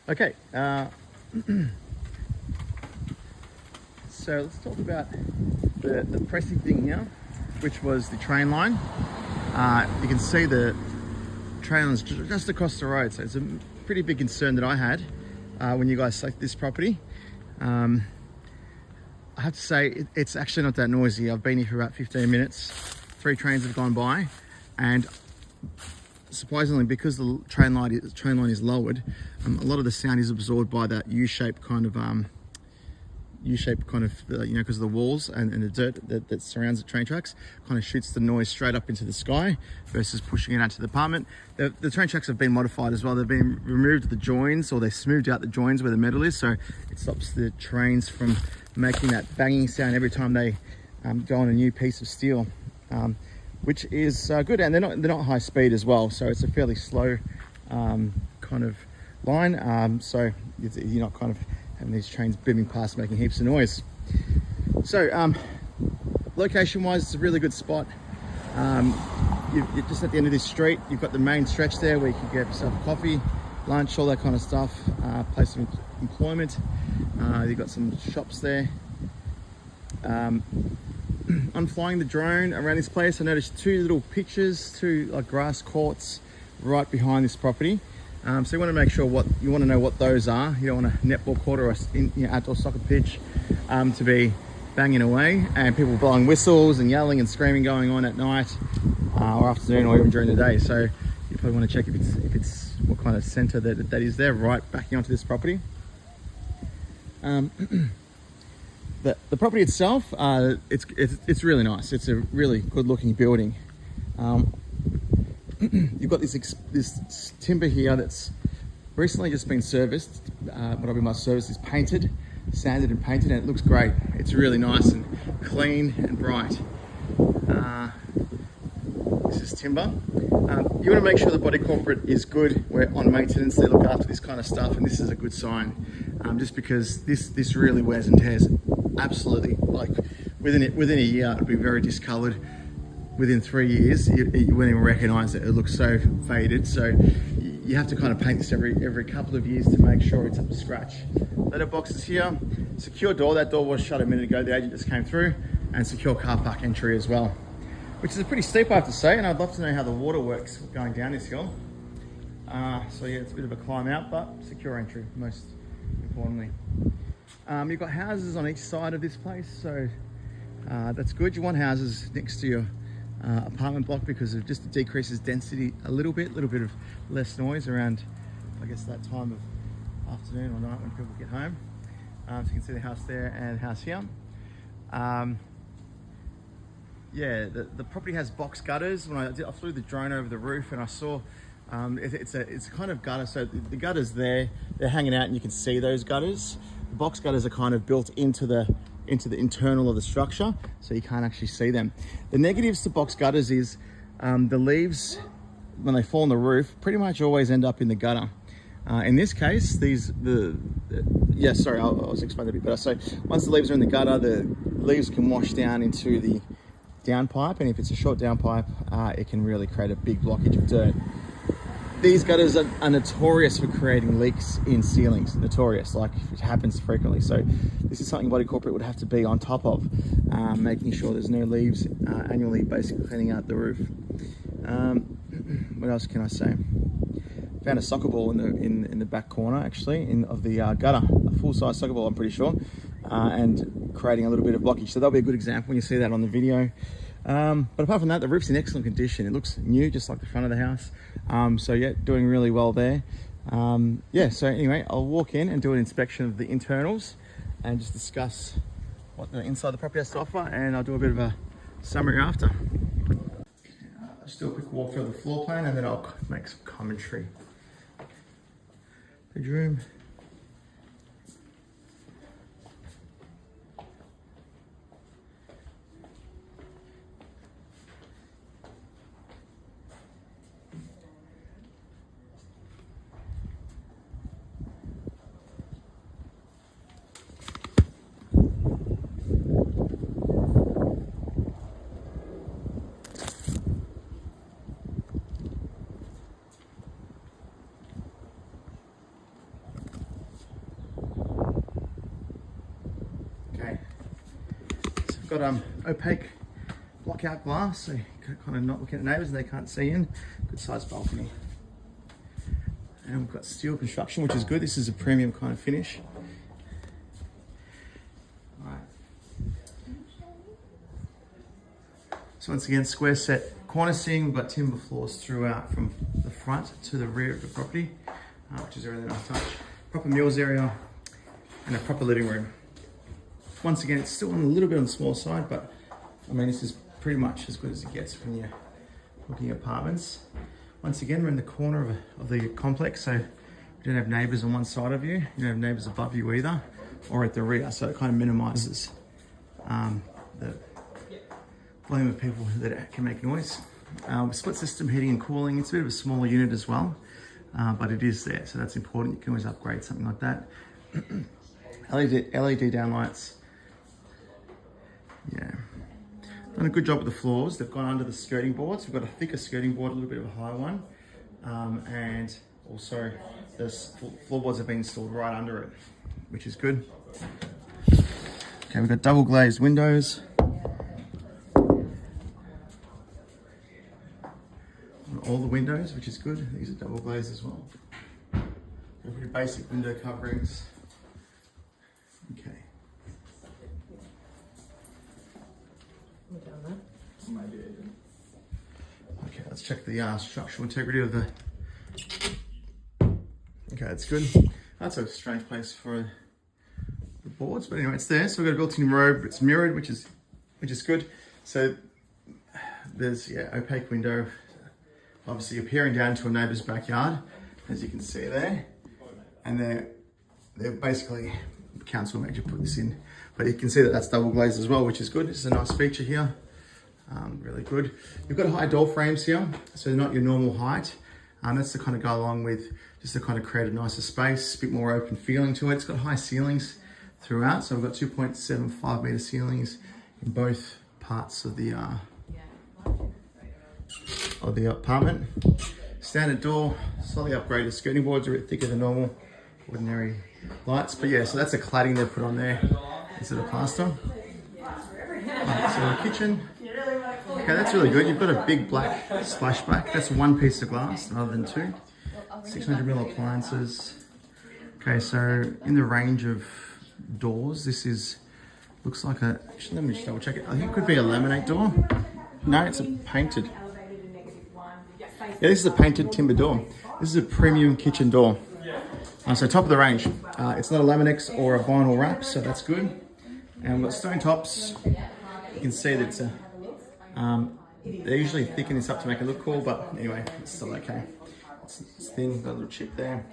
Okay, so let's talk about the pressing thing here, which was the train line. You can see the train line is just across the road, so it's a pretty big concern that I had when you guys selected this property. I have to say it's actually not that noisy. I've been here for about 15 minutes. 3 trains have gone by, and surprisingly, because the train line is lowered, a lot of the sound is absorbed by that U-shaped kind of because of the walls and the dirt that surrounds the train tracks, kind of shoots the noise straight up into the sky versus pushing it out to the apartment. The train tracks have been modified as well. They've been removed the joins, or they smoothed out the joins where the metal is, so it stops the trains from making that banging sound every time they go on a new piece of steel, which is good. And they're not high speed as well, so it's a fairly slow kind of line, so you're not kind of having these trains booming past making heaps of noise. So location wise, it's a really good spot. You're just at the end of this street. You've got the main stretch there where you can get yourself coffee, lunch, all that kind of stuff, place of employment. You've got some shops there. I'm flying the drone around this place. I noticed 2 little pitches, 2 like grass courts right behind this property. So you want to make sure you want to know what those are. You don't want a netball court or a outdoor soccer pitch to be banging away, and people blowing whistles and yelling and screaming going on at night or afternoon or even during the day. So you probably want to check if it's what kind of centre that is there, right backing onto this property. The property itself, it's really nice. It's a really good looking building. You've got this timber here that's recently just been serviced. What I mean by service is painted, sanded and painted, and it looks great. It's really nice and clean and bright. This is timber. You want to make sure the body corporate is good. We're on maintenance. They look after this kind of stuff, and this is a good sign. Just because this really wears and tears. Absolutely, like within a year, it'll be very discoloured. Within 3 years, you wouldn't even recognise it. It looks so faded. So you have to kind of paint this every couple of years to make sure it's up to scratch. Letter boxes here, secure door. That door was shut a minute ago. The agent just came through, and secure car park entry as well, which is pretty steep, I have to say. And I'd love to know how the water works going down this hill. So yeah, it's a bit of a climb out, but secure entry most importantly. You've got houses on each side of this place, so that's good. You want houses next to your apartment block because it just decreases density a little bit of less noise around, I guess, that time of afternoon or night when people get home. So you can see the house there and house here. Yeah, the property has box gutters. When I flew the drone over the roof and I saw it's a kind of gutter. So the gutters there, they're hanging out and you can see those gutters. The box gutters are kind of built into the internal of the structure, so you can't actually see them. The negatives to box gutters is the leaves, when they fall on the roof, pretty much always end up in the gutter. In this case, I'll explain that a bit better. So once the leaves are in the gutter, the leaves can wash down into the downpipe, and if it's a short downpipe, it can really create a big blockage of dirt. These gutters are notorious for creating leaks in ceilings, notorious, like it happens frequently. So this is something Body Corporate would have to be on top of, making sure there's no leaves, annually basically cleaning out the roof. What else can I say? Found a soccer ball in the back corner, actually, of the gutter, a full-size soccer ball, I'm pretty sure, and creating a little bit of blockage. So that'll be a good example when you see that on the video. But apart from that, the roof's in excellent condition. It looks new, just like the front of the house. So yeah, doing really well there. Yeah, so anyway, I'll walk in and do an inspection of the internals and just discuss what the inside of the property has to offer, and I'll do a bit of a summary after. I'll just do a quick walk through the floor plan and then I'll make some commentary. Bedroom. Got opaque blockout glass, so you can kind of not look at the neighbours and they can't see in. Good sized balcony. And we've got steel construction, which is good. This is a premium kind of finish. Alright. So once again, square set cornicing. We've got timber floors throughout from the front to the rear of the property, which is a really nice touch. Proper meals area and a proper living room. Once again, it's still a little bit on the small side, but I mean, this is pretty much as good as it gets when you're looking at apartments. Once again, we're in the corner of the complex, so you don't have neighbours on one side of you, you don't have neighbours above you either, or at the rear, so it kind of minimises the volume of people that can make noise. Split system heating and cooling. It's a bit of a smaller unit as well, but it is there, so that's important. You can always upgrade something like that. LED downlights. Yeah. Done a good job with the floors. They've gone under the skirting boards. We've got a thicker skirting board, a little bit of a higher one. And also the floorboards have been installed right under it, which is good. Okay, we've got double glazed windows. All the windows, which is good. These are double glazed as well. They're pretty basic window coverings. Okay. Okay, let's check the structural integrity of the... Okay, that's good. That's a strange place for the boards, but anyway, it's there. So we've got a built-in robe. It's mirrored, which is good. So there's opaque window, obviously appearing down to a neighbour's backyard, as you can see there. And they're basically, council made you put this in, but you can see that that's double glazed as well, which is good. It's a nice feature here. Really good. You've got high door frames here, so they're not your normal height. That's to kind of go along with just to kind of create a nicer space, a bit more open feeling to it. It's got high ceilings throughout, so we've got 2.75 metre ceilings in both parts of the apartment. Standard door, slightly upgraded skirting boards, are a bit thicker than normal, ordinary lights. But yeah, so that's a cladding they've put on there instead of plaster. Right, so the kitchen. Okay, that's really good. You've got a big black splashback. That's one piece of glass rather than two. 600mm appliances. Okay, so in the range of doors, this looks like actually let me just double check it. I think it could be a laminate door. No, it's a painted. Yeah, this is a painted timber door. This is a premium kitchen door. So top of the range. It's not a Laminex or a vinyl wrap, so that's good. And we've got stone tops. You can see that it's they usually thicken this up to make it look cool, but anyway, it's still okay. It's thin, got a little chip there.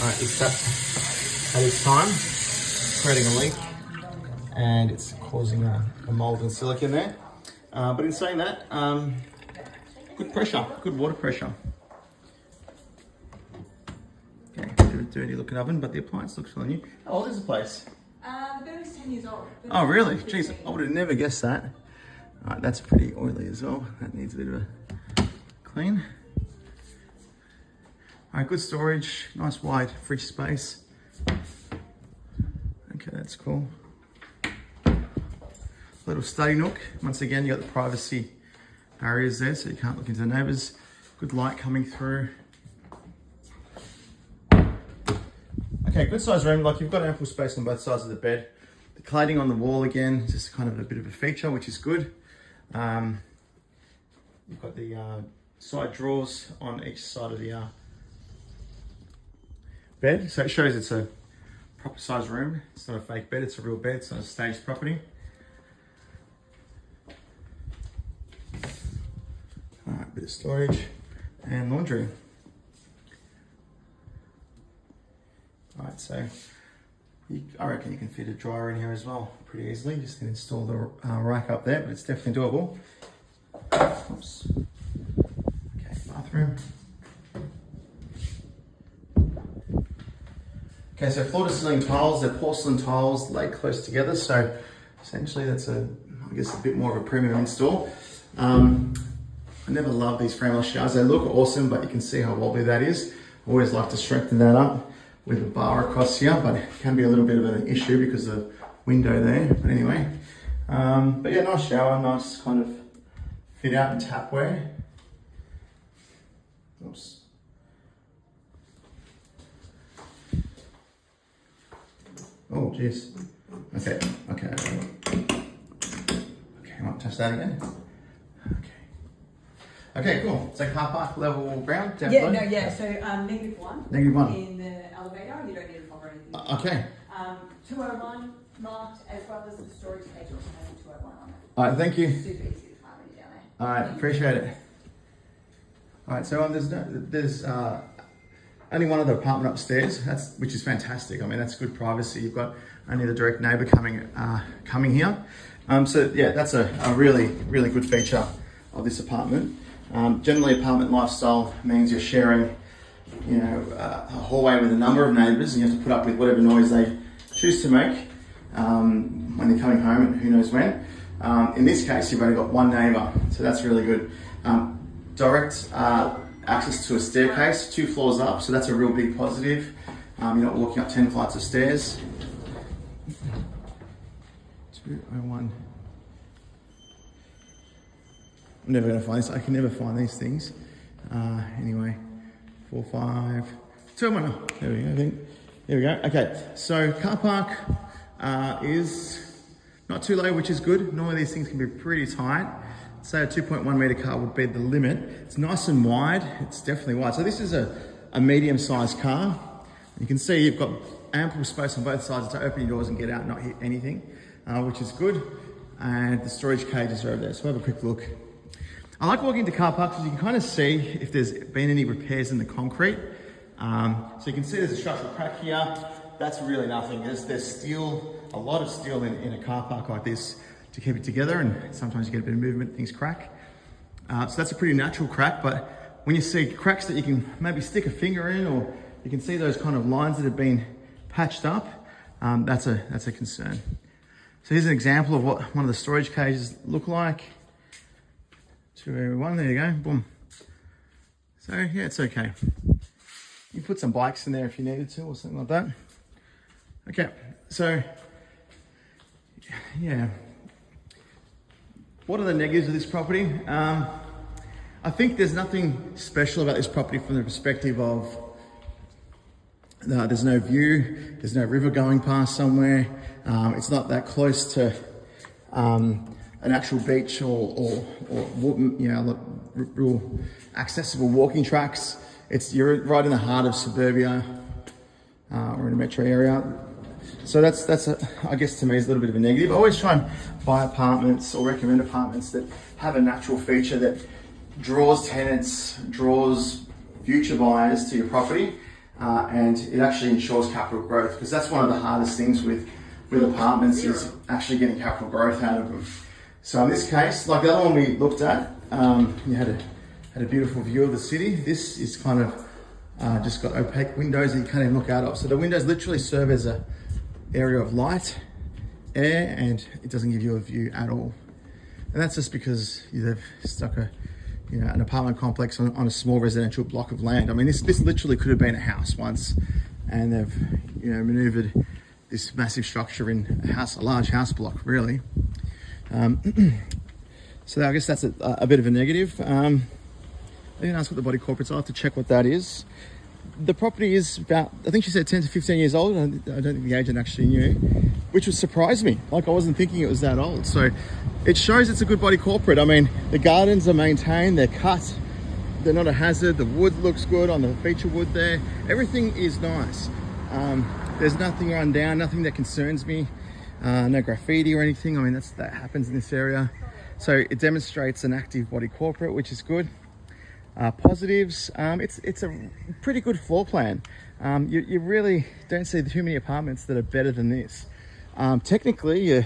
Alright, it's tapped at its time, creating a leak, and it's causing a mold and silica in there. But in saying that, good pressure, good water pressure. Okay, bit of a dirty looking oven, but the appliance looks really new. How old is the place? The building's 10 years old. Oh really? Jeez, I would have never guessed that. Alright, that's pretty oily as well. That needs a bit of a clean. Alright, good storage, nice wide fridge space. Okay, that's cool. Little study nook. Once again, you got the privacy barriers there, so you can't look into the neighbours. Good light coming through. Okay, good size room. Like, you've got ample space on both sides of the bed. The cladding on the wall again, just kind of a bit of a feature, which is good. You've got the side drawers on each side of the bed, so it shows it's a proper size room. It's not a fake bed, it's a real bed. It's not a staged property. Alright, bit of storage and laundry. Alright, so I reckon you can fit a dryer in here as well pretty easily. Just can install the rack up there, but it's definitely doable. Oops. Okay, bathroom. Okay, so floor to ceiling tiles, they're porcelain tiles laid close together. So essentially that's I guess a bit more of a premium install. I never love these frameless showers. They look awesome, but you can see how wobbly that is. I always like to strengthen that up. with a bar across here, but it can be a little bit of an issue because of the window there. But anyway, but yeah, nice shower, nice kind of fit out and tapware. Oops. Oh, jeez. Okay. I might touch that again. Okay, cool. So car park level ground down below? So -1. -1. In the elevator, you don't need a fob or anything. Okay. 201 marked, as well as the storage cage also has a 201 on it. All right, thank you. Super easy to find when you're down there. All right, appreciate it. All right, so there's only one other apartment upstairs, which is fantastic. I mean, that's good privacy. You've got only the direct neighbour coming here. So yeah, that's a really good feature of this apartment. Generally, apartment lifestyle means you're sharing, a hallway with a number of neighbours, and you have to put up with whatever noise they choose to make when they're coming home, and who knows when. In this case, you've only got one neighbour, so that's really good. Direct access to a staircase, 2 floors up, so that's a real big positive. You're not walking up 10 flights of stairs. 201. I'm never going to find this. I can never find these things. Anyway, 45. 201. Oh, there we go. I think. There we go. Okay, so car park is not too low, which is good. Normally these things can be pretty tight. Say a 2.1 metre car would be the limit. It's nice and wide. It's definitely wide. So this is a medium-sized car. You can see you've got ample space on both sides to open your doors and get out and not hit anything, which is good. And the storage cages are over there. So have a quick look. I like walking into car parks because you can kind of see if there's been any repairs in the concrete. So you can see there's a structural crack here. That's really nothing. There's steel, a lot of steel in a car park like this to keep it together, and sometimes you get a bit of movement, things crack. So that's a pretty natural crack, but when you see cracks that you can maybe stick a finger in, or you can see those kind of lines that have been patched up, that's a concern. So here's an example of what one of the storage cages look like. 201, there you go, boom. So yeah, it's okay. You can put some bikes in there if you needed to, or something like that. Okay, so yeah. What are the negatives of this property? I think there's nothing special about this property from the perspective of there's no view, there's no river going past somewhere. It's not that close to an actual beach or real accessible walking tracks. You're right in the heart of suburbia or in a metro area. So that's I guess to me is a little bit of a negative. I always try and buy apartments or recommend apartments that have a natural feature that draws tenants, draws future buyers to your property, and it actually ensures capital growth, because that's one of the hardest things with apartments is actually getting capital growth out of them. So in this case, like the other one we looked at, you had a beautiful view of the city. This is kind of just got opaque windows that you can't even look out of. So the windows literally serve as a area of light, air, and it doesn't give you a view at all. And that's just because they've stuck an apartment complex on a small residential block of land. I mean, this literally could have been a house once, and they've maneuvered this massive structure in a large house block, really. So I guess that's a bit of a negative. I didn't ask what the body corporate's. I'll have to check what that is. The property is about, I think she said 10 to 15 years old. I don't think the agent actually knew, which would surprise me. Like, I wasn't thinking it was that old. So it shows it's a good body corporate. I mean, the gardens are maintained, they're cut, they're not a hazard. The wood looks good on the feature wood there. Everything is nice. There's nothing run down, nothing that concerns me. No graffiti or anything. I mean, that happens in this area. So it demonstrates an active body corporate, which is good. Positives, it's a pretty good floor plan. You really don't see too many apartments that are better than this. Technically,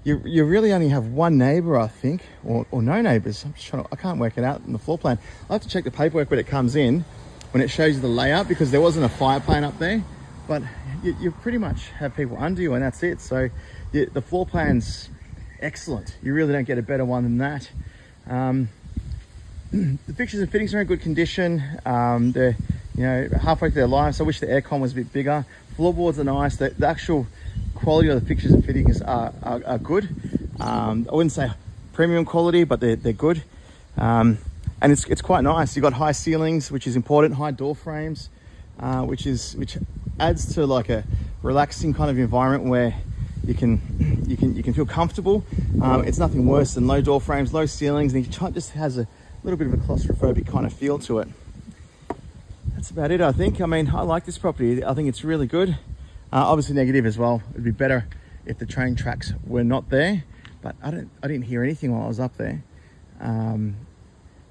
you really only have one neighbour, I think, or no neighbours. I can't work it out in the floor plan. I have to check the paperwork when it comes in, when it shows you the layout, because there wasn't a fire plan up there. But you pretty much have people under you, and that's it. So the floor plan's excellent. You really don't get a better one than that. The fixtures and fittings are in good condition. They're you know, halfway through their life. So I wish the aircon was a bit bigger. Floorboards are nice. The actual quality of the fixtures and fittings are good. I wouldn't say premium quality, but they're good. And it's quite nice. You've got high ceilings, which is important, high door frames, which adds to like a relaxing kind of environment where you can feel comfortable. It's nothing worse than low door frames, low ceilings, and it just has a little bit of a claustrophobic kind of feel to it. That's about it, I think. I mean, I like this property. I think it's really good. Obviously negative as well. It'd be better if the train tracks were not there, but I didn't hear anything while I was up there.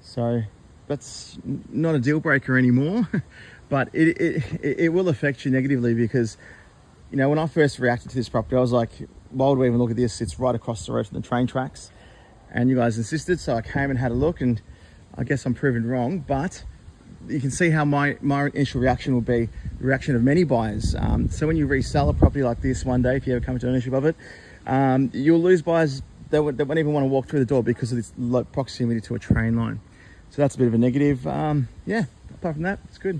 So that's not a deal breaker anymore, but it will affect you negatively because, you know, when I first reacted to this property, I was like, why would we even look at this? It's right across the road from the train tracks. And you guys insisted, so I came and had a look, and I guess I'm proven wrong, but you can see how my initial reaction will be the reaction of many buyers. So when you resell a property like this one day, if you ever come into ownership of it, you'll lose buyers that won't even want to walk through the door because of this low proximity to a train line. So that's a bit of a negative. Yeah, apart from that, it's good.